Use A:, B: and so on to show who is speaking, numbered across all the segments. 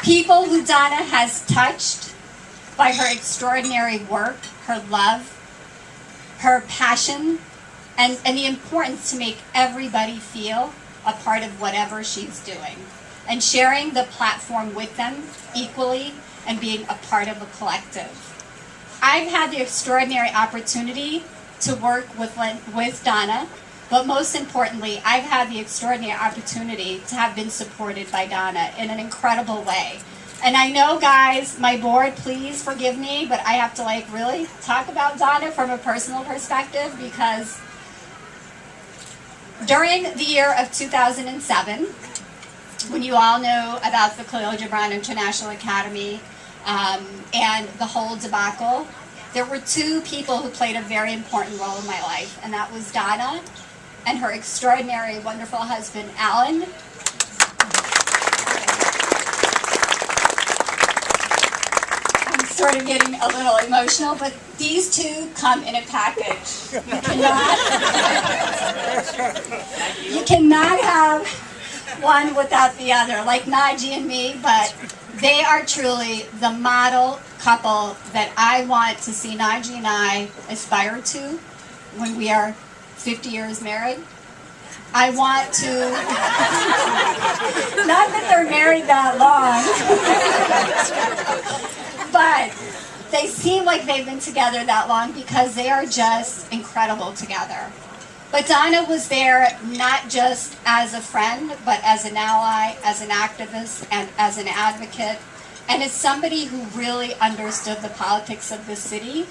A: People who Donna has touched by her extraordinary work, her love, her passion, and the importance to make everybody feel a part of whatever she's doing, and sharing the platform with them equally and being a part of a collective. I've had the extraordinary opportunity to work with Donna, but most importantly, I've had the extraordinary opportunity to have been supported by Donna in an incredible way. And I know, guys, my board, please forgive me, but I have to really talk about Donna from a personal perspective, because during the year of 2007, when you all know about the Khalil Gibran International Academy and the whole debacle, there were two people who played a very important role in my life, and that was Donna and her extraordinary, wonderful husband, Alan. I'm sort of getting a little emotional, but these two come in a package. You cannot have one without the other, like Naji and me, but they are truly the model couple that I want to see Naji and I aspire to when we are 50 years married. I want to, not that they're married that long, but they seem like they've been together that long because they are just incredible together. But Donna was there not just as a friend, but as an ally, as an activist, and as an advocate, and as somebody who really understood the politics of the city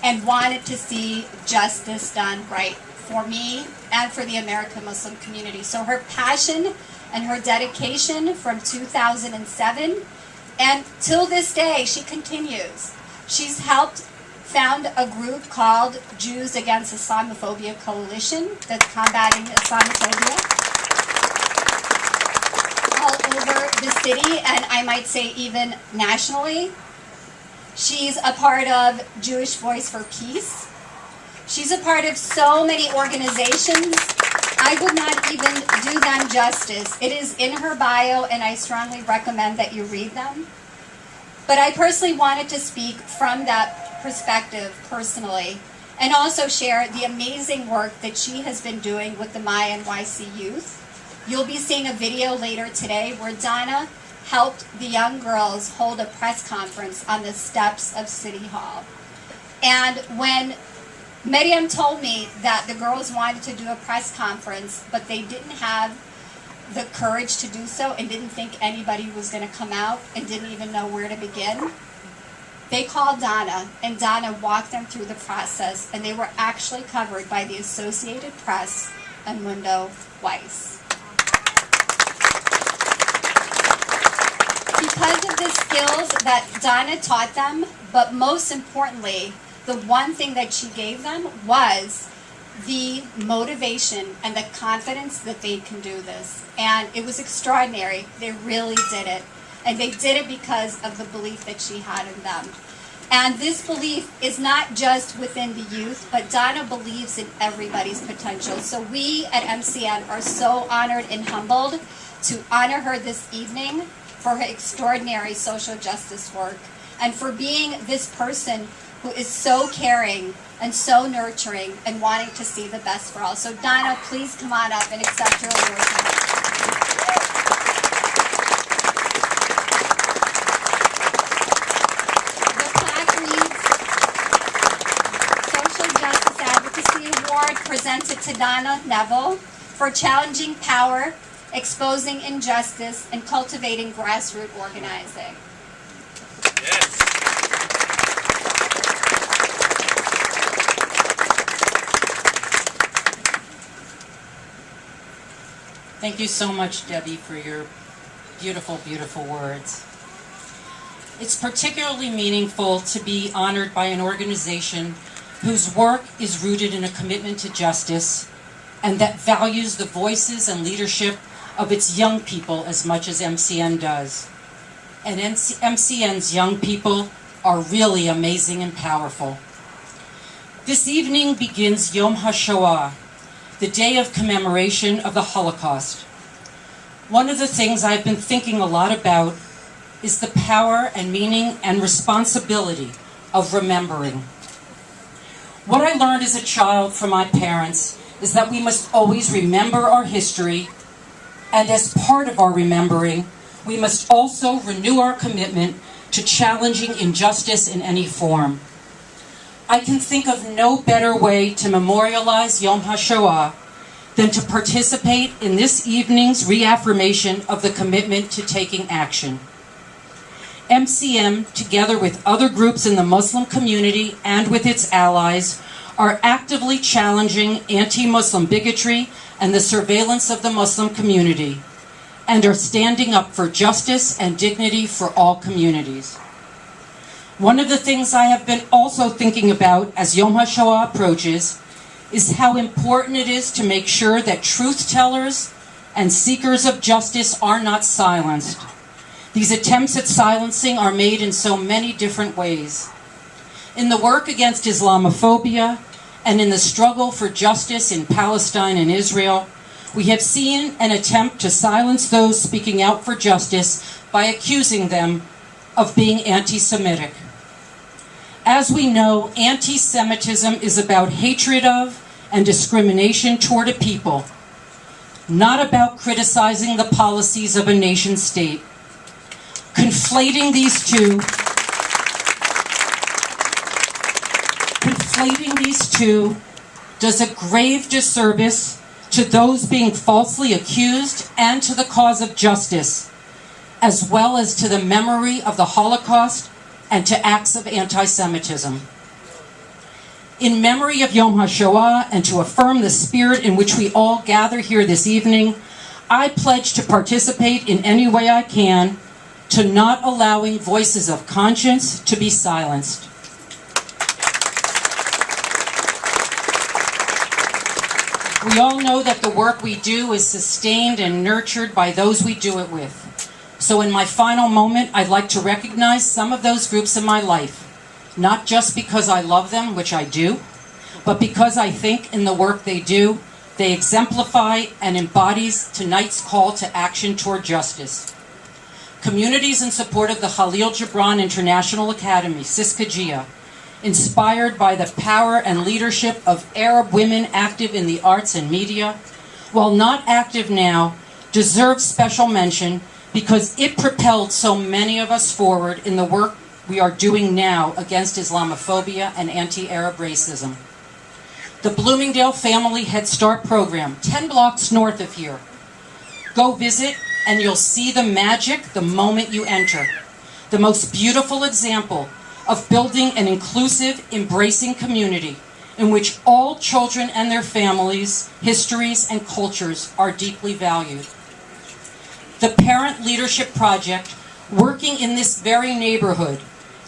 A: and wanted to see justice done right for me and for the American Muslim community. So her passion and her dedication from 2007 and till this day, she continues. She's helped found a group called Jews Against Islamophobia Coalition that's combating Islamophobia all over the city, and I might say even nationally. She's a part of Jewish Voice for Peace. She's a part of so many organizations. I would not even do them justice. It is in her bio, and I strongly recommend that you read them. But I personally wanted to speak from that perspective personally, and also share the amazing work that she has been doing with the My NYC youth. You'll be seeing a video later today where Donna helped the young girls hold a press conference on the steps of City Hall. And when Miriam told me that the girls wanted to do a press conference, but they didn't have the courage to do so and didn't think anybody was going to come out and didn't even know where to begin, they called Donna, and Donna walked them through the process, and they were actually covered by the Associated Press and Mundo Weiss. Because of the skills that Donna taught them, but most importantly, the one thing that she gave them was the motivation and the confidence that they can do this. And it was extraordinary. They really did it. And they did it because of the belief that she had in them. And this belief is not just within the youth, but Donna believes in everybody's potential. So we at MCN are so honored and humbled to honor her this evening for her extraordinary social justice work and for being this person who is so caring and so nurturing and wanting to see the best for all. So Donna, please come on up and accept your award. The plaque reads, Social Justice Advocacy Award presented to Donna Nevel for challenging power, exposing injustice, and cultivating grassroots organizing.
B: Yes.
C: Thank you so much, Debbie, for your beautiful, beautiful words. It's particularly meaningful to be honored by an organization whose work is rooted in a commitment to justice and that values the voices and leadership of its young people as much as MCN does. And MCN's young people are really amazing and powerful. This evening begins Yom HaShoah, the day of commemoration of the Holocaust. One of the things I've been thinking a lot about is the power and meaning and responsibility of remembering. What I learned as a child from my parents is that we must always remember our history, and as part of our remembering, we must also renew our commitment to challenging injustice in any form. I can think of no better way to memorialize Yom HaShoah than to participate in this evening's reaffirmation of the commitment to taking action. MCM, together with other groups in the Muslim community and with its allies, are actively challenging anti-Muslim bigotry and the surveillance of the Muslim community, and are standing up for justice and dignity for all communities. One of the things I have been also thinking about as Yom HaShoah approaches is how important it is to make sure that truth tellers and seekers of justice are not silenced. These attempts at silencing are made in so many different ways. In the work against Islamophobia and in the struggle for justice in Palestine and Israel, we have seen an attempt to silence those speaking out for justice by accusing them of being anti-Semitic. As we know, anti-Semitism is about hatred of and discrimination toward a people, not about criticizing the policies of a nation state. Conflating these two does a grave disservice to those being falsely accused and to the cause of justice, as well as to the memory of the Holocaust and to acts of anti-Semitism. In memory of Yom HaShoah and to affirm the spirit in which we all gather here this evening, I pledge to participate in any way I can to not allowing voices of conscience to be silenced. We all know that the work we do is sustained and nurtured by those we do it with. So in my final moment, I'd like to recognize some of those groups in my life, not just because I love them, which I do, but because I think in the work they do, they exemplify and embodies tonight's call to action toward justice. Communities in support of the Khalil Gibran International Academy, Siskagia, inspired by the power and leadership of Arab women active in the arts and media, while not active now, deserves special mention because it propelled so many of us forward in the work we are doing now against Islamophobia and anti-Arab racism. The Bloomingdale Family Head Start program, 10 blocks north of here. Go visit and you'll see the magic the moment you enter. The most beautiful example of building an inclusive, embracing community in which all children and their families, histories, and cultures are deeply valued. The Parent Leadership Project, working in this very neighborhood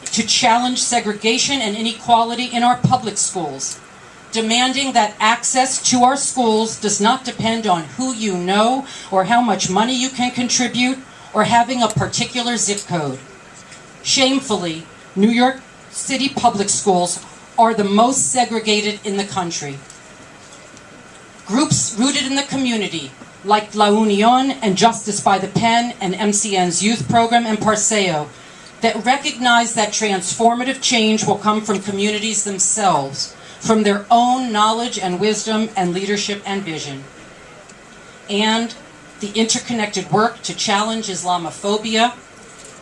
C: to challenge segregation and inequality in our public schools, demanding that access to our schools does not depend on who you know or how much money you can contribute or having a particular zip code. Shamefully, New York City public schools are the most segregated in the country. Groups rooted in the community, like La Union and Justice by the Pen and MCN's youth program and Parseo, that recognize that transformative change will come from communities themselves, from their own knowledge and wisdom and leadership and vision. And the interconnected work to challenge Islamophobia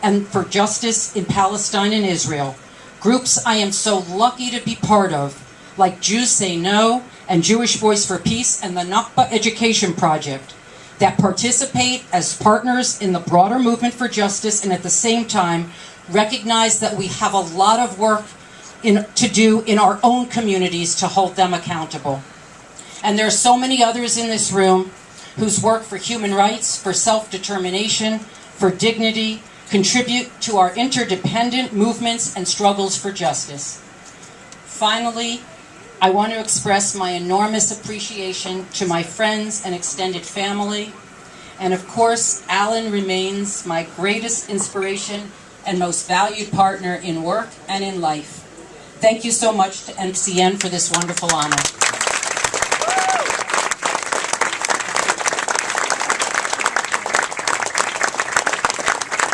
C: and for justice in Palestine and Israel. Groups I am so lucky to be part of, like Jews Say No and Jewish Voice for Peace and the Nakba Education Project, that participate as partners in the broader movement for justice and at the same time recognize that we have a lot of work to do in our own communities to hold them accountable. And there are so many others in this room whose work for human rights, for self-determination, for dignity, contribute to our interdependent movements and struggles for justice. Finally, I want to express my enormous appreciation to my friends and extended family. And of course, Alan remains my greatest inspiration and most valued partner in work and in life. Thank you so much to MCN for this wonderful honor.